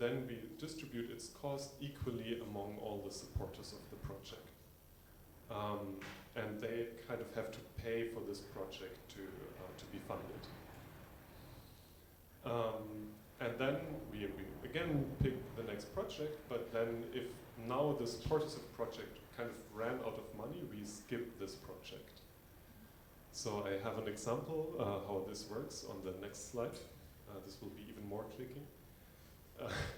then we distribute its cost equally among all the supporters of the project. And they kind of have to pay for this project to be funded. And then we again pick the next project, but then if now the supporters of the project kind of ran out of money, we skip this project. So I have an example how this works on the next slide. This will be even more clicking.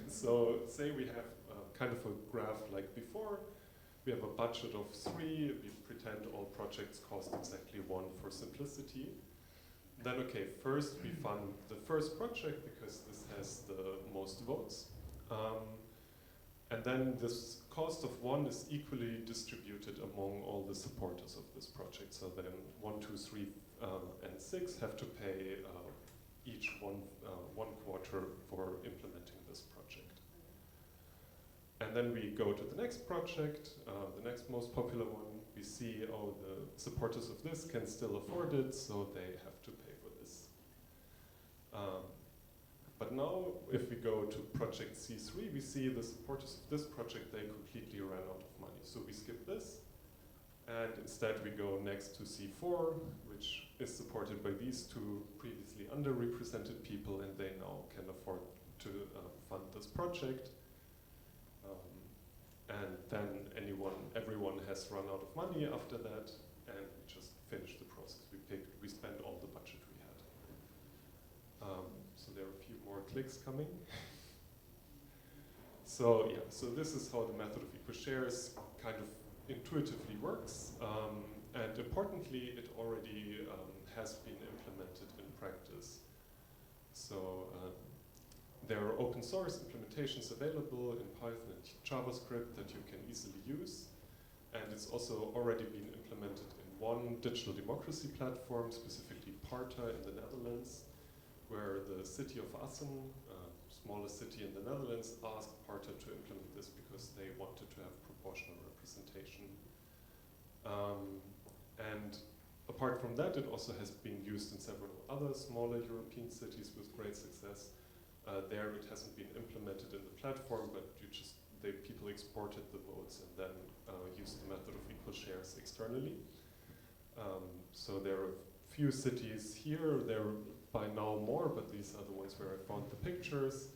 So say we have kind of a graph like before. We have a budget of 3. We pretend all projects cost exactly 1 for simplicity. Then, okay, first we fund the first project because this has the most votes. And then this cost of 1 is equally distributed among all the supporters of this project. So then 1, 2, 3, and 6 have to pay each one quarter for implementing this project. And then we go to the next project, the next most popular one. We see, oh, the supporters of this can still afford it, so they have to pay for this. But now, if we go to project C3, we see the supporters of this project, they completely ran out of money. So we skip this, and instead we go next to C4, which is supported by these 2 previously underrepresented people, and they now can afford to fund this project. And then everyone has run out of money after that, and we just finish the process. We spend all the budget we had. So there are a few more clicks coming. So yeah, so this is how the method of equal shares kind of intuitively works. And importantly, it already has been implemented in practice. So there are open source implementations available in Python and JavaScript that you can easily use. And it's also already been implemented in one digital democracy platform, specifically Parta in the Netherlands, where the city of Assen, smallest city in the Netherlands, asked Parta to implement this because they wanted to have proportional representation. And apart from that, it also has been used in several other smaller European cities with great success. There it hasn't been implemented in the platform, but people exported the votes and then used the method of equal shares externally. So there are a few cities here. There are by now more, but these are the ones where I found the pictures.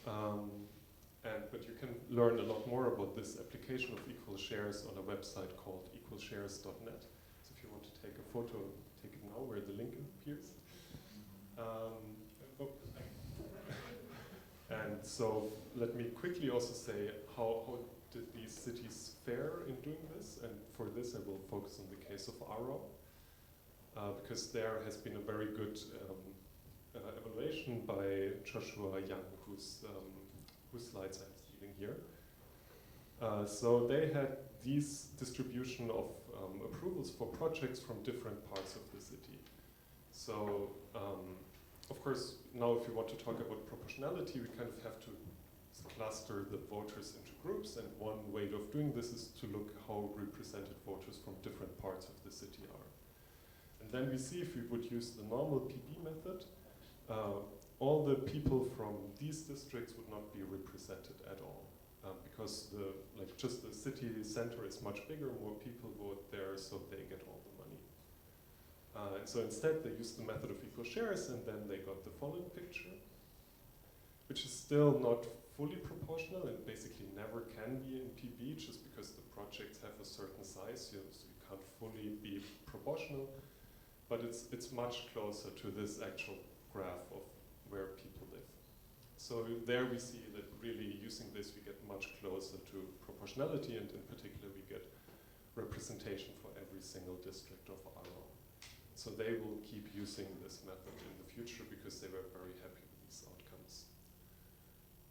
But you can learn a lot more about this application of equal shares on a website called equalshares.net. So if you want to take a photo, take it now where the link appears. And so let me quickly also say how did these cities fare in doing this? And for this, I will focus on the case of Aarau, because there has been a very good evaluation by Joshua Young, whose slides I'm stealing here. So they had these distribution of approvals for projects from different parts of the city. So of course, now if you want to talk about proportionality, we kind of have to cluster the voters into groups, and one way of doing this is to look how represented voters from different parts of the city are. And then we see if we would use the normal PB method, all the people from these districts would not be represented at all, because just the city center is much bigger, more people vote there, so they get all the money. And so instead they used the method of equal shares, and then they got the following picture, which is still not fully proportional and basically never can be in PB, just because the projects have a certain size, so you can't fully be proportional. But it's much closer to this actual graph of where people live. So there we see that really using this we get much closer to proportionality, and in particular we get representation for every single district of Aarau. So they will keep using this method in the future because they were very happy with these outcomes.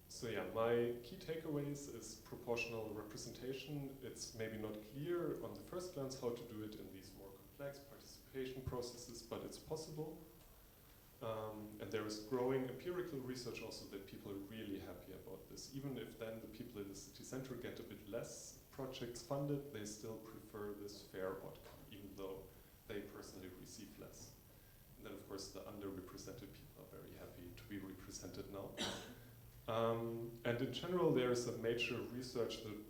So yeah, my key takeaways is proportional representation. It's maybe not clear on the first glance how to do it in these more complex participation processes, but it's possible. And there is growing empirical research also that people are really happy about this. Even if then the people in the city center get a bit less projects funded, they still prefer this fair outcome, even though they personally receive less. And then of course the underrepresented people are very happy to be represented now. And in general, there is a major research that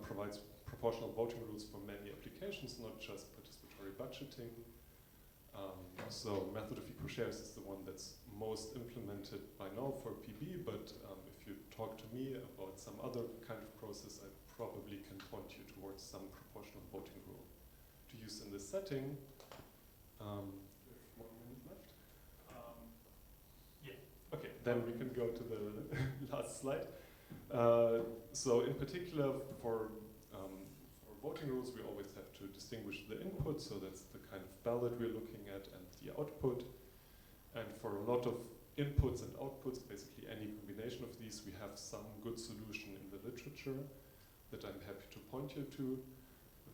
provides proportional voting rules for many applications, not just participatory budgeting. So method of equal shares is the one that's most implemented by now for PB, but if you talk to me about some other kind of process, I probably can point you towards some proportional voting rule to use in this setting. We have 1 minute left. Yeah. Okay, then we can go to the last slide. So in particular for voting rules, we always have to distinguish the input, so that's the kind of ballot we're looking at, and the output. And for a lot of inputs and outputs, basically any combination of these, we have some good solution in the literature that I'm happy to point you to,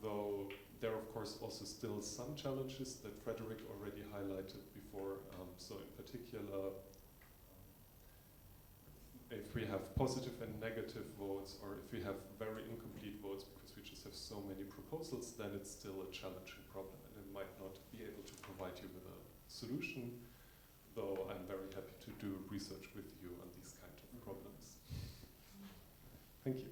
though there are of course also still some challenges that Frederick already highlighted before. So in particular, if we have positive and negative votes, or if we have very incomplete votes because we just have so many proposals, then it's still a challenging problem, and it might not be able to provide you with a solution, though I'm very happy to do research with you on these kind of problems. Thank you.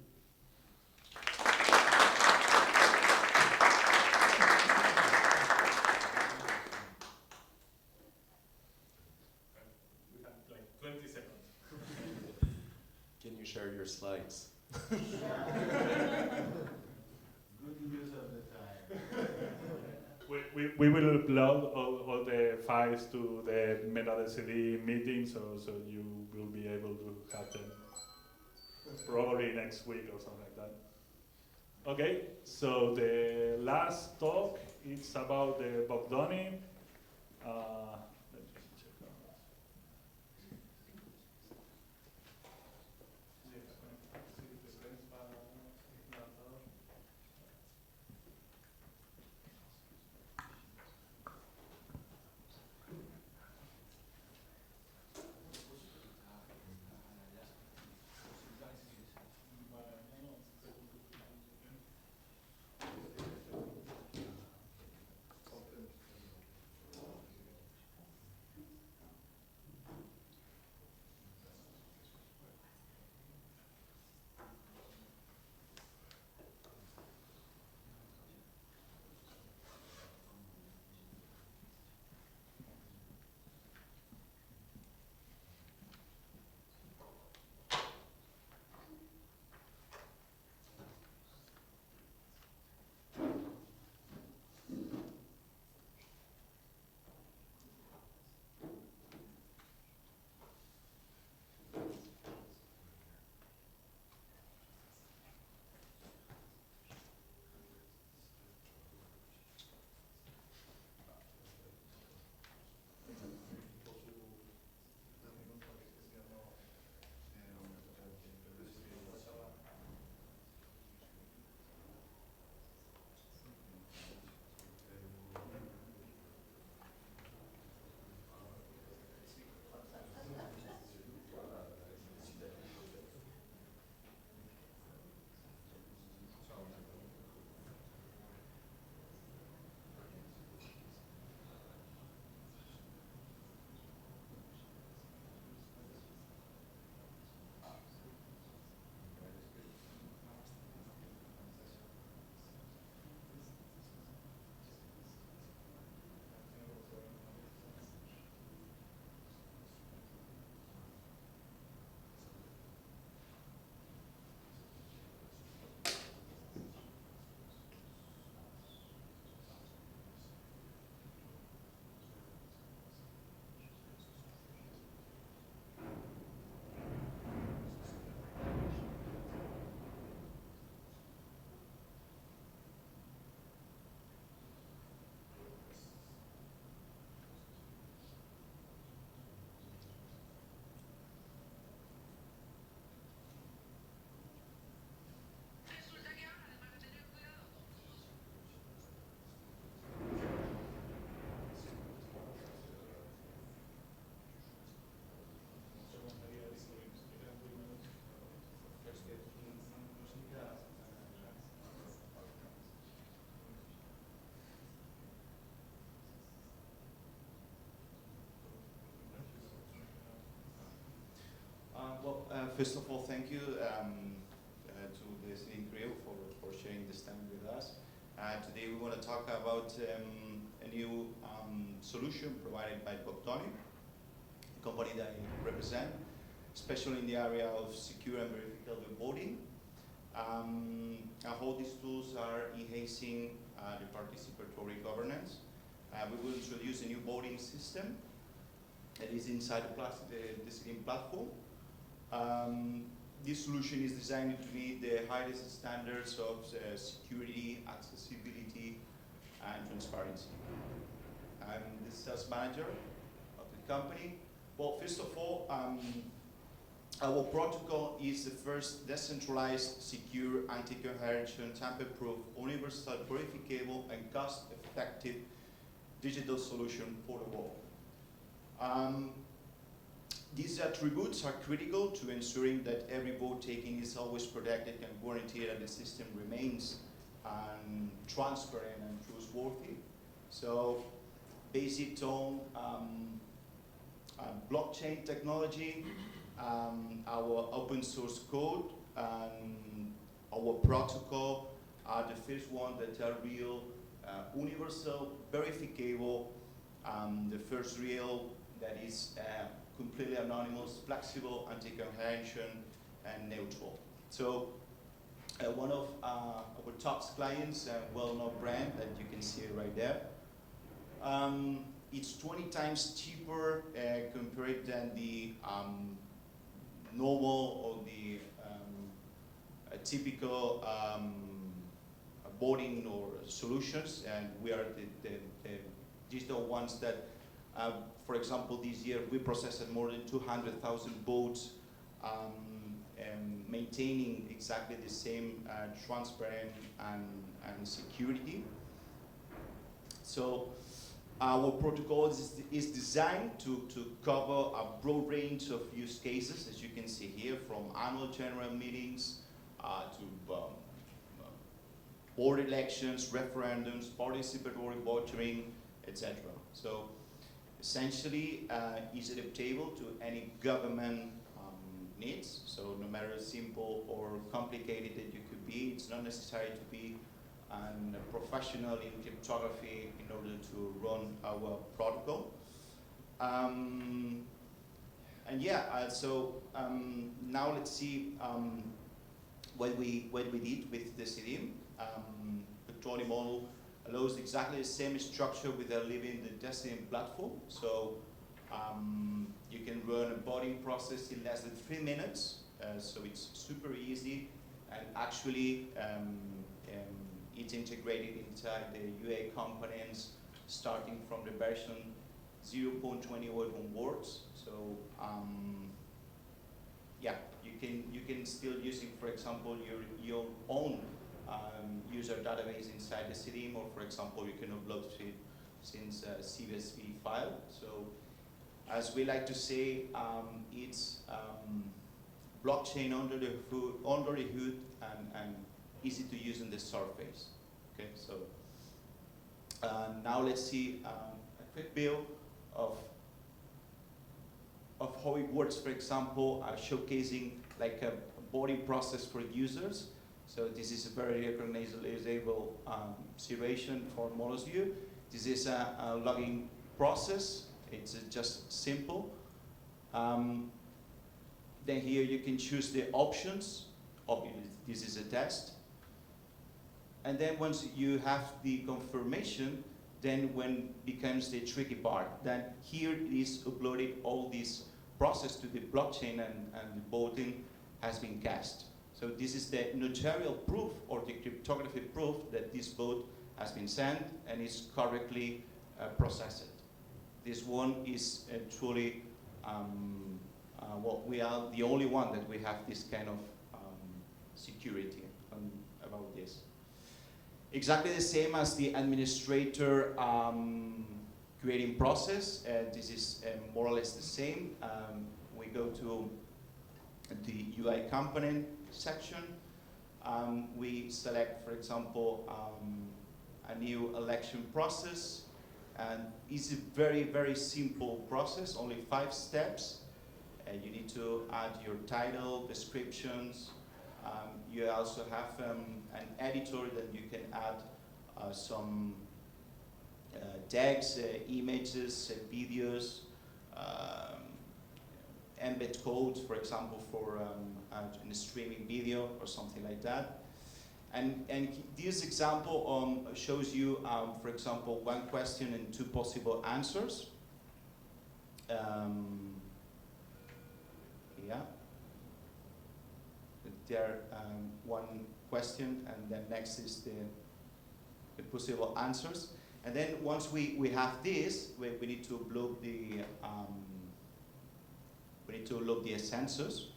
We have like 20 seconds. Can you share your slides? Good use of the time. We will upload all the files to the MetaDCD meeting, so you will be able to have them probably next week or something like that. Okay, so the last talk is about the Bogdoni. Let me check out. First of all, thank you to the Celine Crew for sharing this time with us. Today we want to talk about a new solution provided by Boctoni, a company that I represent, especially in the area of secure and verifiable voting. How these tools are enhancing the participatory governance. We will introduce a new voting system that is inside the Celine platform. This solution is designed to meet the highest standards of security, accessibility, and transparency. I'm the sales manager of the company. Well, first of all, our protocol is the first decentralized, secure, anti-coercion, tamper-proof, universal, verifiable, and cost-effective digital solution for the world. These attributes are critical to ensuring that every vote taken is always protected and guaranteed that the system remains transparent and trustworthy. So, based on blockchain technology, our open source code, and our protocol are the first one that are real, universal, verifiable, the first real that is completely anonymous, flexible, anti-coercion, and neutral. So one of our top clients, a well-known brand that you can see right there, it's 20 times cheaper compared than the normal or the typical voting or solutions, and we are the digital ones that, for example, this year we processed more than 200,000 votes, maintaining exactly the same transparent and security. So our protocol is designed to cover a broad range of use cases, as you can see here, from annual general meetings to board elections, referendums, participatory voting, etc. So essentially, is adaptable to any government needs. So no matter simple or complicated that you could be, it's not necessary to be a professional in cryptography in order to run our protocol. And yeah, now let's see what we did with the Celine. The Boctoni model allows exactly the same structure without leaving the Celine platform. So you can run a voting process in less than 3 minutes. So it's super easy, and actually it's integrated inside the UA components, starting from the version 0.28 onwards. So yeah, you can still using, for example, your own user database inside the Celine, or for example, you can upload it since a CSV file. So as we like to say, it's blockchain under the hood and easy to use in the surface. Okay, so now let's see a quick view of how it works. For example, showcasing like a voting process for users. So this is a very recognizable situation for most of you. This is a logging process. It's just simple. Then here you can choose the options. Obviously, this is a test. And then once you have the confirmation, then when becomes the tricky part, then here is uploaded all this process to the blockchain, and the voting has been cast. So this is the notarial proof or the cryptography proof that this vote has been sent and is correctly processed. This one is truly, well, we are the only one that we have this kind of security about this. Exactly the same as the administrator creating process. This is more or less the same. We go to the UI component section. We select, for example, a new election process, and it's a very, very simple process, only 5 steps. You need to add your title, descriptions. You also have an editor that you can add some text, images, videos, embed code, for example, for a streaming video or something like that. And this example shows you, for example, one question and two possible answers. Yeah. There one question, and then next is the possible answers. And then once we have this, we need to upload the census.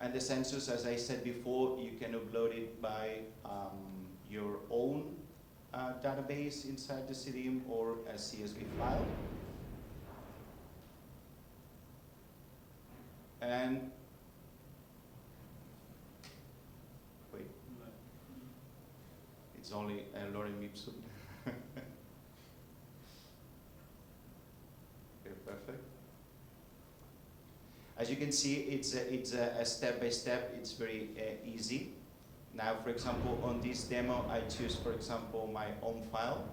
And the census, as I said before, you can upload it by your own database inside the Cilium or a CSV file. And wait, it's only Lorem Ipsum. Okay, perfect. As you can see, it's a step by step. It's very easy. Now, for example, on this demo, I choose, for example, my own file.